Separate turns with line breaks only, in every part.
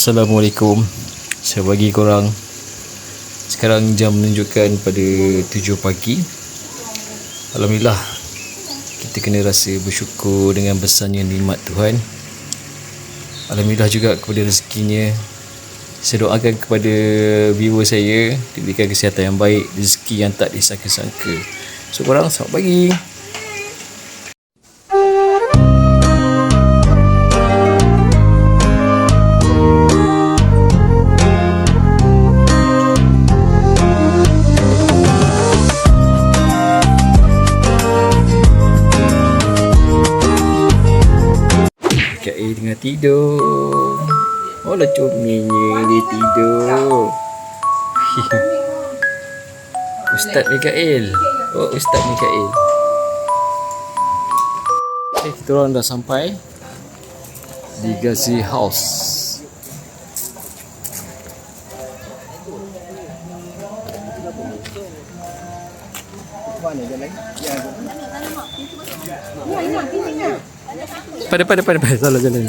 Assalamualaikum. Saya bagi korang. Sekarang jam menunjukkan pada 7 pagi. Alhamdulillah, kita kena rasa bersyukur dengan besarnya nikmat Tuhan. Alhamdulillah juga kepada rezekinya. Saya doakan kepada viewer saya diberikan kesihatan yang baik, rezeki yang tak disangka-sangka. So korang, selamat pagi. Kak A tengah tidur. Oh lah comelnya dia tidur. Ustaz Mikael. Oh Ustaz Mikael. Okay, kita orang dah sampai di Ghazi House. Pada salah jalan.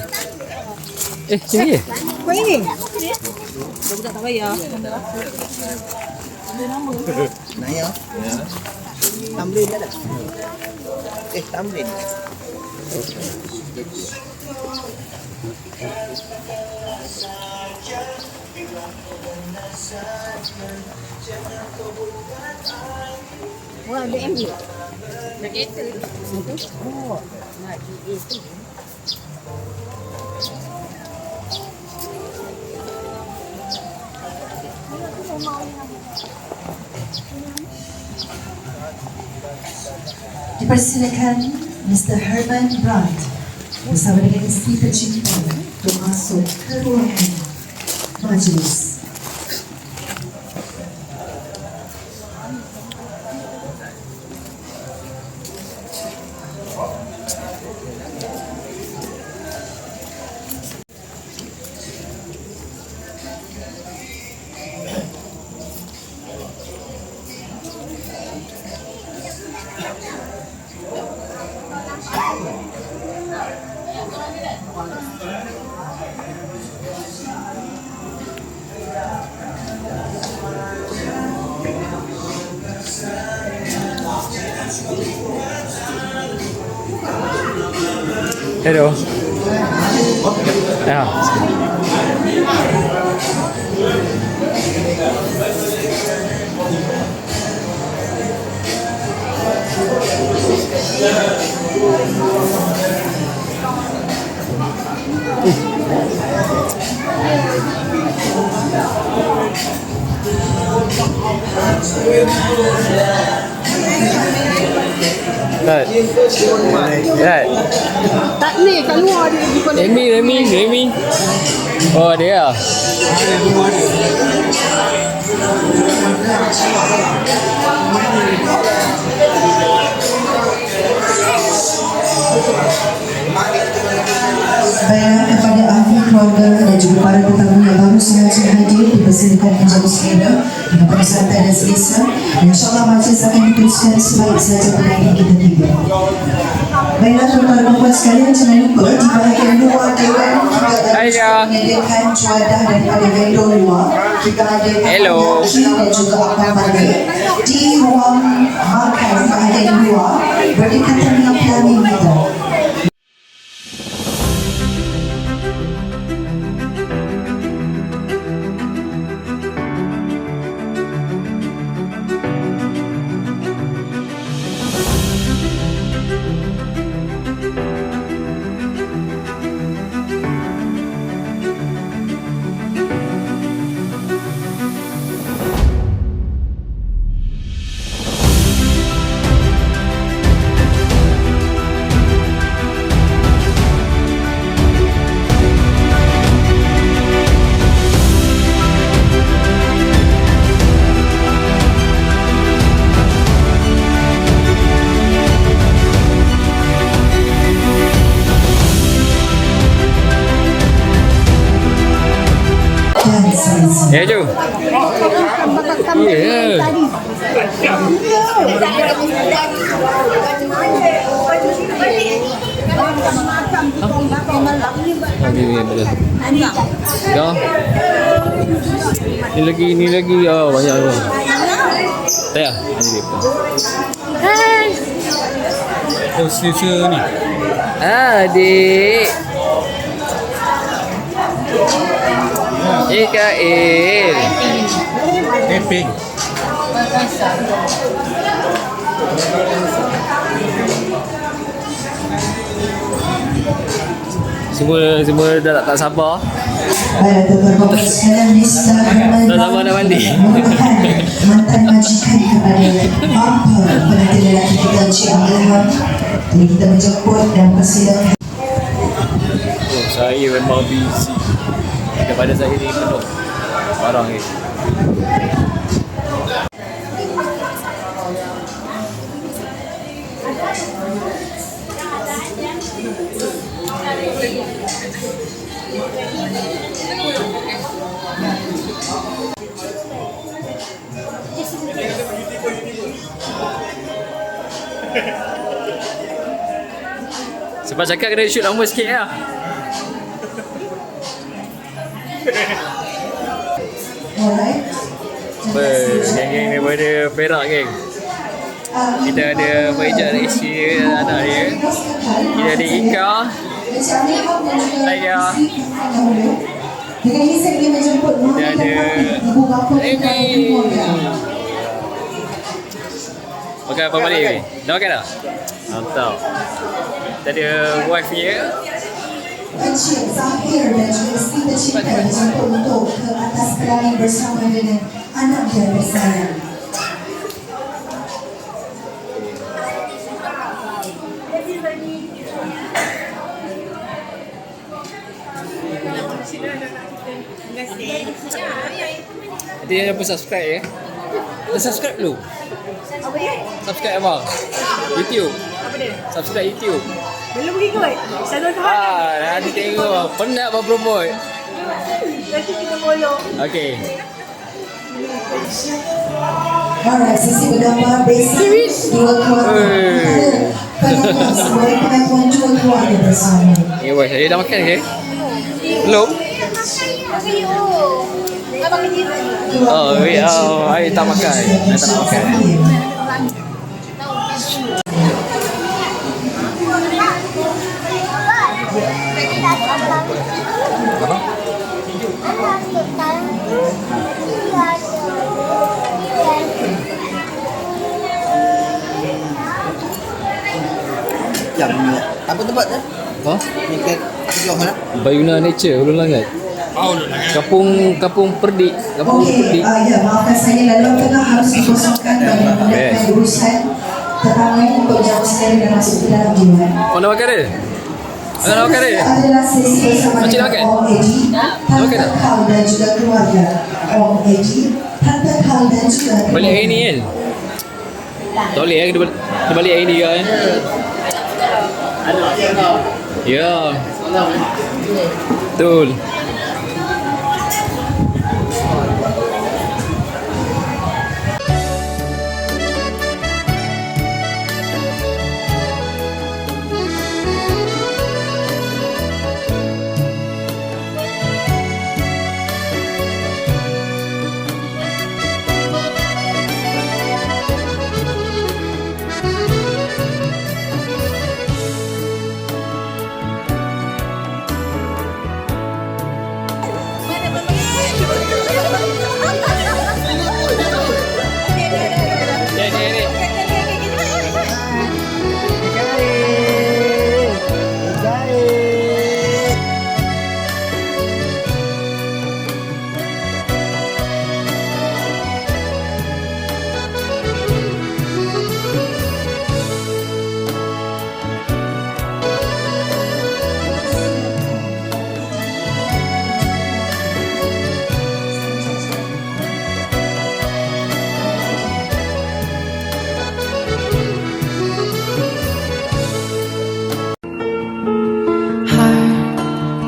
Sini je.
Kau ini? Dah budak tak bayar. Ada nama.
Naya. Ya. Tamrin ada. Tamrin.
Wah, ada MB. Nak kereta. Oh, nak kereta.
Dipersilakan Mr. Herman Brandt bersama dengan isteri tercinta untuk masuk ke ruangan majlis.
Hello. Ya.
Tak ni, kat luar dia bukan.
Remy. Oh dia.
Baiklah, kepada ahli keluarga dan juga para tetamu yang baru sahaja hadir, dipersilakan menjadi segera dengan penuh santai dan selesa. InsyaAllah majlis akan diteruskan sebaik saja penyanyi kita tiba. Baiklah, tuan-tuan dan puan sekalian, jangan lupa di bahagian luar Dewan kita ada menyediakan juadah daripada vendor luar. Kita ada Kopi dan juga Abang Balik di ruang makan bahagian luar berdekatan dengan pelanggan kita.
Ya Ju. Ya. Okey, betul. Ya. Ni lagi banyak tu. Tak ya? Ini dia. Oh, selesa ni. Adik. Ikail.
Eping.
Semua dah tak sabar.
Baiklah tuan-tuan dan puan sekalian, ini sudah
Tak sabar nak mandi.
merupakan mantan majikan kepada bapa penantu lelaki kita Encik Ilham. Jadi kita menjemput dan persilakan.
Oh, saya memang busy. Daripada saya ni penuh. Parah ni. Sebab cakap kena shoot lama sikit lah.
Alright.
Geng-geng daripada Perak geng. Kita ada Faijat Asia anak dia. Kita ada Ika. Saya.
Dengan ini saya ingin menjemput
Dia ada
ibu bapa kita
Amy. Makan apa balik ni? Dah makan dah? Mantap. Kita ada wife dia.
Encik Zahir dan juga isteri tercinta dijemput untuk ke atas kelani bersama dengan anak dia bersayang.
Nanti jangan lupa subscribe ya. Dah subscribe dulu?
Apa dia?
Subscribe abang. YouTube.
Apa dia?
Subscribe YouTube.
Belum pergi kot. Saya tahu
Nanti tengok. Penat buat promote.
nanti kita follow.
Okay.
Alright, sesi bergambar basic dua keluarga. Penonton sebagai pengakuan dua keluarga bersama.
Boy, saya dah makan ke? Belum?
Abang kerja tadi.
Saya tak makan. Saya tak nak makan.
Jam ni. Apa tempat tu?
Ha?
Dekat Tujuh mana?
Bayuna Nature, Ulun Langat. Kampung Perdik. Kampung
Okey,
Perdik.
ya, maafkan saya lalu tengah harus dikosongkan bagi memudahkan urusan pertama ini untuk jauh sekali dan masuk ke dalam jiwa.
Kau nak makan dia? Kau nak makan dia?
Adalah sesi bersama
Makcik nak
dengan
makan?
Om Edi,
Makan
Tante
tak?
Kal dan juga keluarga. Om Edi, Tante Kal dan juga
Balik hari ni kan? Tak boleh kan? Kena balik hari ni kan? Ya. Betul.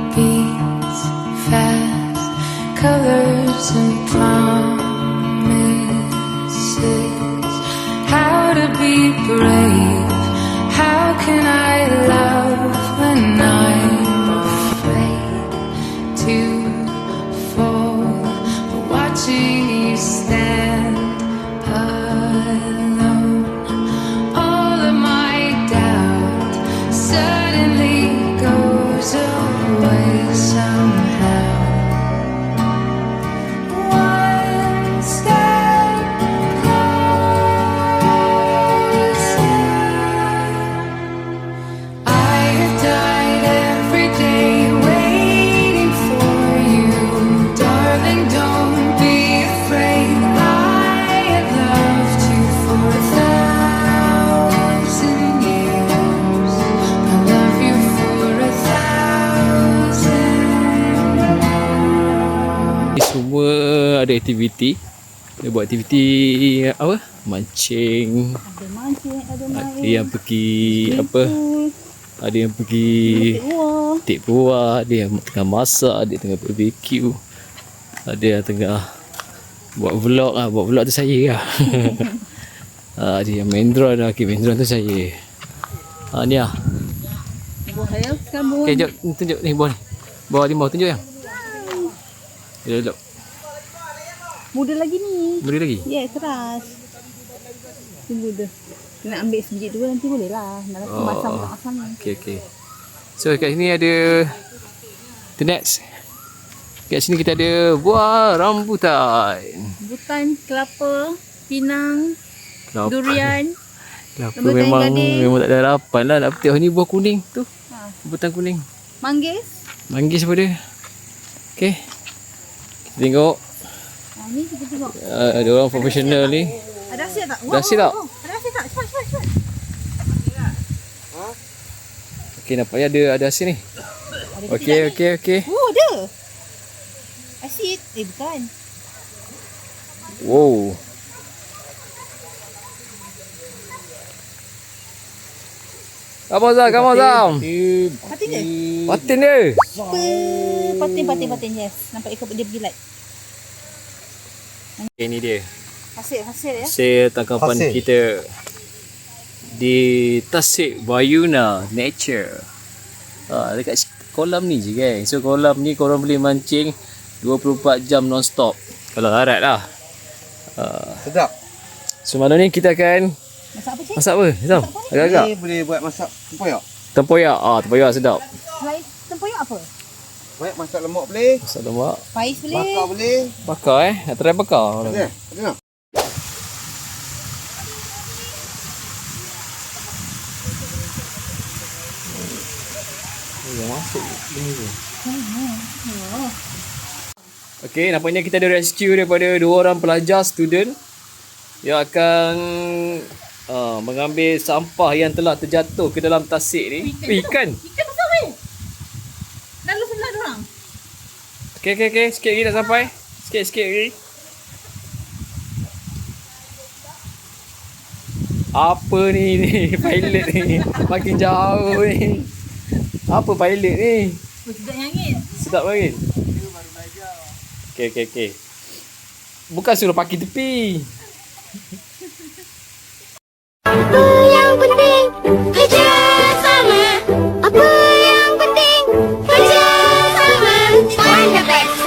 Heartbeats fast, colors and promises. How to be brave? How can I love when
ada aktiviti. Dia buat aktiviti apa? Mancing.
Ada mancing, ada main.
Ada yang pergi apa? Ada yang pergi
Wah.
tik puas, ada yang tengah masak, ada yang tengah barbecue. Ada yang tengah buat vlog lah. Buat vlog tu saya lah. Ada yang main drone lah. Okay, main drone tu saya. Ni lah.
Buah ya, sekarang buah.
Okay, jom tunjuk ni bawah ni. Bawah limau tunjuk yang. Dia duduk.
Muda lagi ni.
Beri lagi.
Ya, keras. Tunggu dah. Kena ambil sebiji dua nanti boleh lah. Nak rasa masam tak masam ni.
Okay. So kat sini ada the next. Kat sini kita ada buah rambutan.
Rambutan, kelapa, pinang,
Kelapa.
durian.
Kelapa
Rambutan gading.
memang tak ada harapan lah nak petik. Oh, ni buah kuning tu.
Ha.
Rambutan kuning.
Manggis.
Manggis apa dia? Okay. Kita tengok.
Ni kita tengok.
Ada orang profesional ni.
Ada asyik tak?
Ada asyik tak?
Ada asyik tak? Cepat.
Okay, nampaknya ada asin ni.
Ada
Okay.
Oh, ada. Asyik. Bukan.
Wow. Come on, Zam.
Patin ke?
Patin dia.
Patin. Yes. Nampak ikut dia bergilat.
Okay, ni dia.
Hasil ya.
Hasil tangkapan
Hasil.
kita di Tasik Bayuna Nature. Dekat kolam ni je kan. So kolam ni korang boleh mancing 24 jam non-stop. Kalau larat lah.
Sedap.
So malam ni kita akan
Masak apa cik?
masak apa? Zam? Agak-agak.
Ni boleh buat masak tempoyak.
Tempoyak. Tempoyak sedap.
Selain tempoyak apa?
Buat masak lemak boleh.
Masak lemak.
Pais boleh.
Bakar boleh.
Bakar Nak try bakar.
Ada tak?
Yang masuk benda tu. Okey, nampaknya kita ada rescue daripada 2 orang pelajar student yang akan mengambil sampah yang telah terjatuh ke dalam tasik ni. Ikan.
Ikan besar weh. Lalu sebelah dorang.
Okey. Sikit lagi nak sampai. Sikit lagi. Apa ni pilot ni? Makin jauh ni. Apa pilot ni?
Sedap angin.
Sedap angin. Okey. Bukan suruh parking tepi.
Apa yang penting kerja sama. Apa yang penting kerja sama.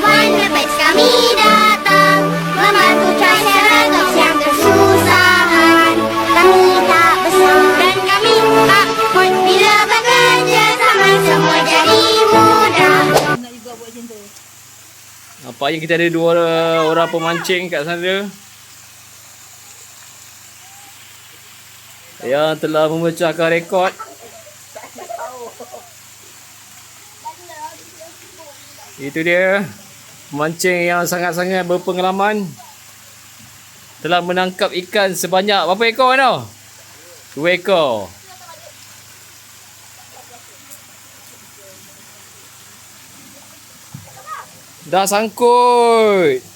Wonder Pets kami datang membantu masyarakat yang kesusahan. Kami tak besar dan kami takut bila bekerja sama semua jadi mudah.
Nak juga buat macam tu.
Nampaknya kita ada 2 orang pemancing kat sana yang telah memecahkan rekod. Itu dia pemancing yang sangat-sangat berpengalaman, telah menangkap ikan sebanyak berapa ekor tau? 2 ekor. Dah sangkut.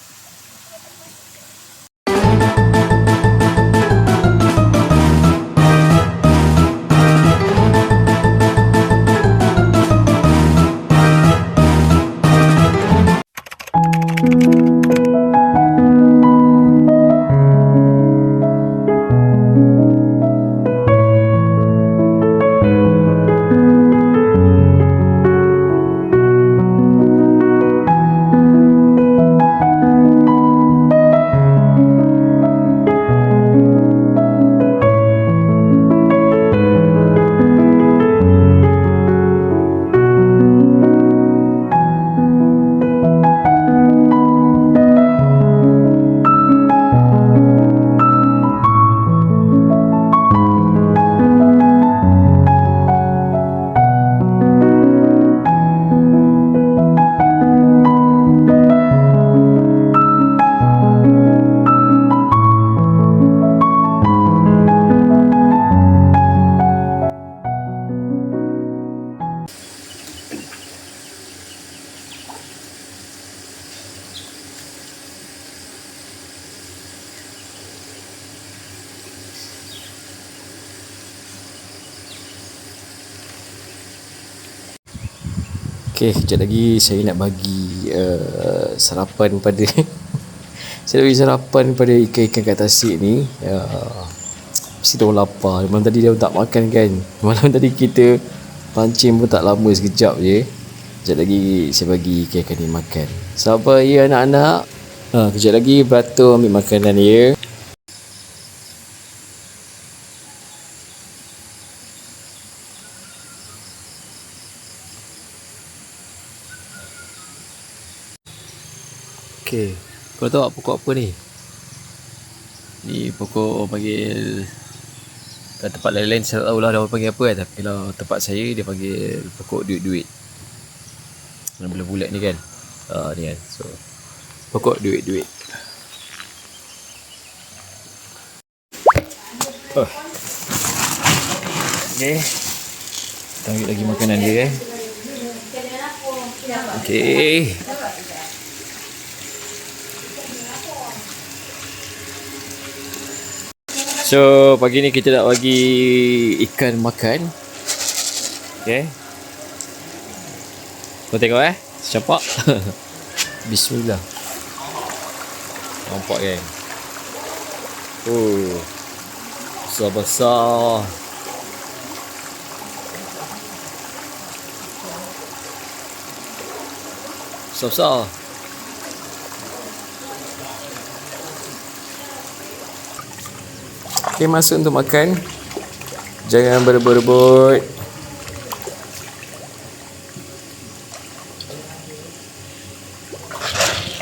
Okay, sekejap lagi saya nak bagi sarapan pada saya nak bagi sarapan pada ikan-ikan kat tasik ni. Mesti dah lapar. Malam tadi dia tak makan kan. Malam tadi kita pancing pun tak lama, sekejap je. Sekejap lagi saya bagi ikan-ikan ni makan. Sabar ya anak-anak. Kejap lagi beratur ambil makanan ya. Okay, kau tahu tak pokok apa ni? Ni pokok panggil, kat tempat lain-lain saya tak tahulah dia panggil apa kan. Tapi kalau tempat saya dia panggil pokok duit-duit. Yang bulat-bulat ni kan. Ni kan. So pokok duit-duit. Okay, kita ambil lagi makanan dia Okay. So pagi ni kita nak bagi ikan makan. Okay. Kau tengok campak. Bismillah. Nampak kan? Oh, besar-besar. Besar-besar. Okay, masuk untuk makan. Jangan berebut-rebut.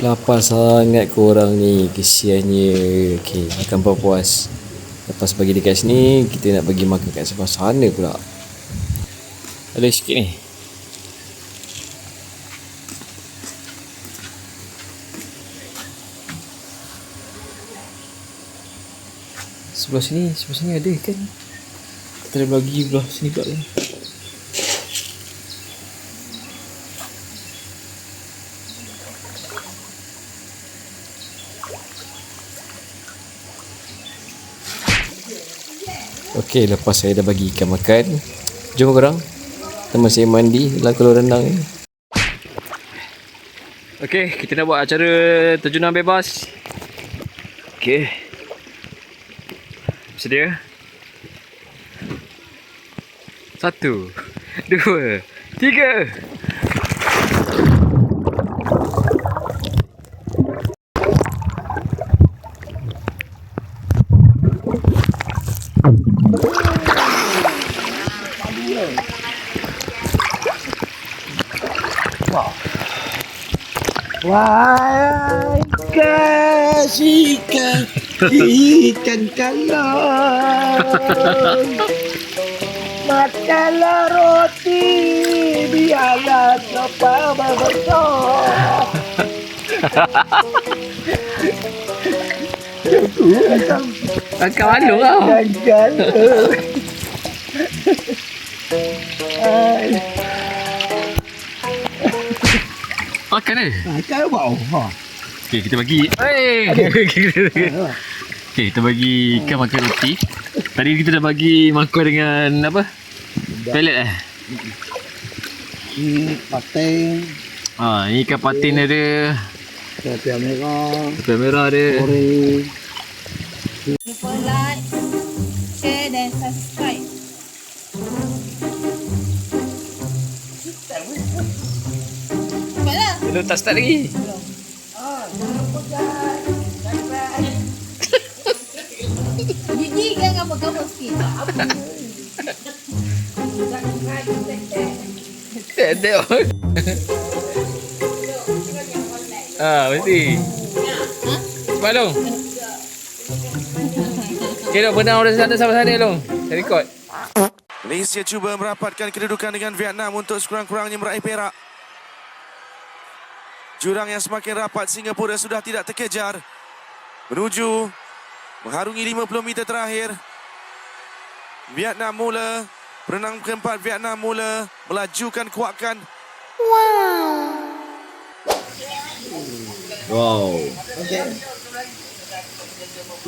Lapar sangat korang ni, kesiannya. Okay, makan puas-puas. Lepas bagi dekat sini, kita nak bagi makan kat sebelah sana pula. Ada sikit ni. Sebelah sini ada kan? Kita ada bagi belah sini pula kan? Okey, lepas saya dah bagi ikan makan, jom korang teman saya mandi dalam kolam renang ni. Okey, kita nak buat acara terjunan bebas. Okey, sedia? 1, 2, 3.
Wahai kasihkan ikan kalong, makanlah roti biarlah sopa berbesar.
Angkat malu kau. Makan
Makan bau.
Okey, kita bagi. Okey, kita bagi ikan makan roti. Tadi kita dah bagi makan dengan apa? Pelet
Ini patin.
Ini ikan patin ada.
Pepaya merah.
Pepaya merah ada.
Goreng.
Lupa like, share dan subscribe. Cepatlah.
Belum tak start lagi.
Gigi kan gambar-gambar sikit.
Tengok. Mesti. Cepat Long. Okay Long, benang orang sana sampai sana Long. Saya record.
Malaysia cuba merapatkan kedudukan dengan Vietnam untuk sekurang-kurangnya meraih perak. Jurang yang semakin rapat, Singapura sudah tidak terkejar. Menuju mengharungi 50 meter terakhir. Vietnam mula, perenang keempat Vietnam mula melajukan kuatkan.
Wow.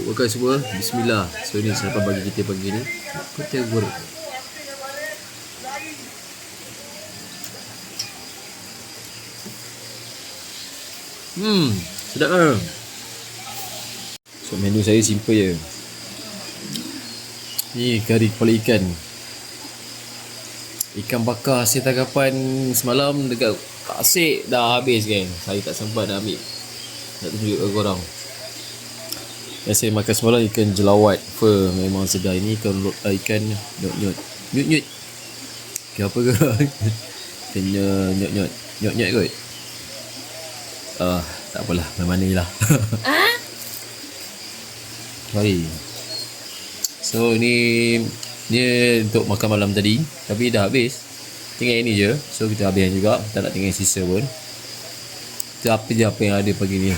Makan semua. Bismillah. So ni sarapan bagi kita pagi ni. Kita goreng. Sedap kan? So menu saya simple je. Ni kari kepala ikan. Ikan bakar hasil tangkapan semalam dekat Tasik dah habis kan. Saya tak sempat nak ambil. Nak tunjuk ke korang. Yang saya makan semalam ikan jelawat fur, memang sedap. Ini ikan nyot-nyot. Nyot-nyot. Okay, apa ke? Kena nyot-nyot. Nyot-nyot kot. Tak apalah, mana lah. Baik. So ni untuk makan malam tadi, tapi dah habis. Tinggal ini je. So kita habiskan juga. Tak nak tinggal sisa pun. Itu apa je apa yang ada pagi ni.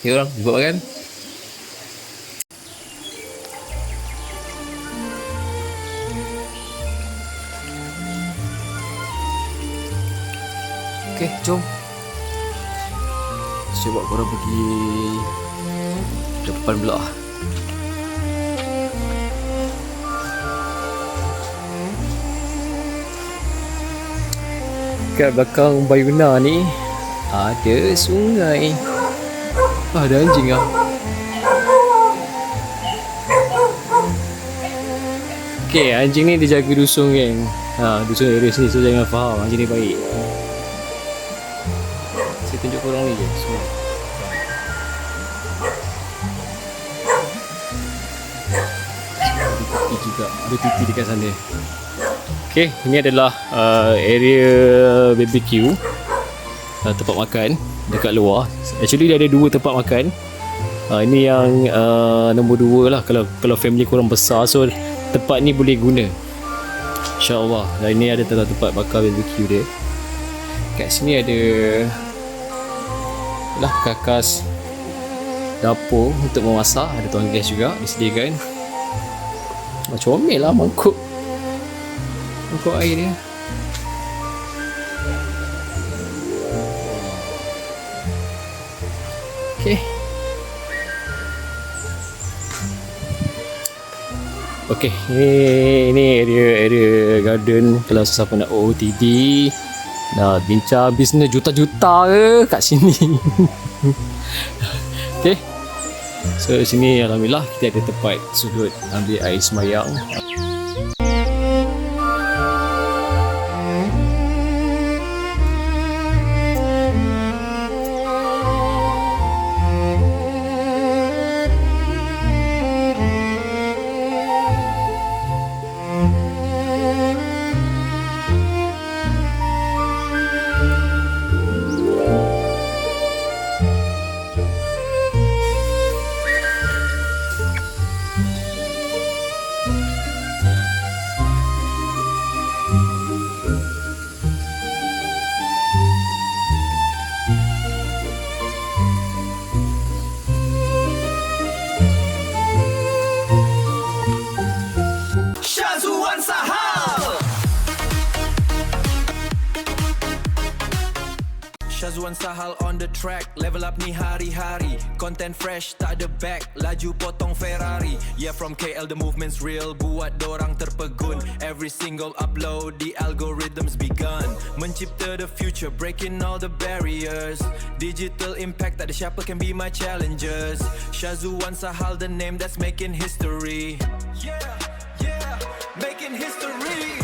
Okay orang, jumpa makan. Okay, jom. Saya buat korang pergi depan pula. Kat belakang Bayuna ni ada sungai. Ada anjing lah. Okay, anjing ni dia jaga dusun kan. Dusun area sini, so jangan faham anjing ni baik. Saya tunjuk korang ni je semua. Ada juga, ada pipi dekat sana. Okay, ini adalah area BBQ, tempat makan dekat luar. Actually dia ada 2 tempat makan. Ini yang nombor 2 lah kalau family korang besar, so tempat ni boleh guna, InsyaAllah. Dan ini ada tempat bakar BBQ dia. Kat sini ada lah kakas dapur untuk memasak. Ada tuang gas juga disediakan. Macam comel lah mangkuk air dia. Okay. Okay, ini area garden. Kalau siapa nak OOTD, nak bincang bisnes juta-juta ke, kat sini. Okay. So sini alhamdulillah kita ada tempat sudut ambil air semayang.
Syazwan Sahal on the track, level up ni hari-hari. Content fresh, tak ada back, laju potong Ferrari. Yeah, from KL the movement's real, buat dorang terpegun. Every single upload, the algorithms begun. Mencipta the future, breaking all the barriers. Digital impact, tak ada siapa can be my challengers. Syazwan Sahal, the name that's making history. Yeah, making history.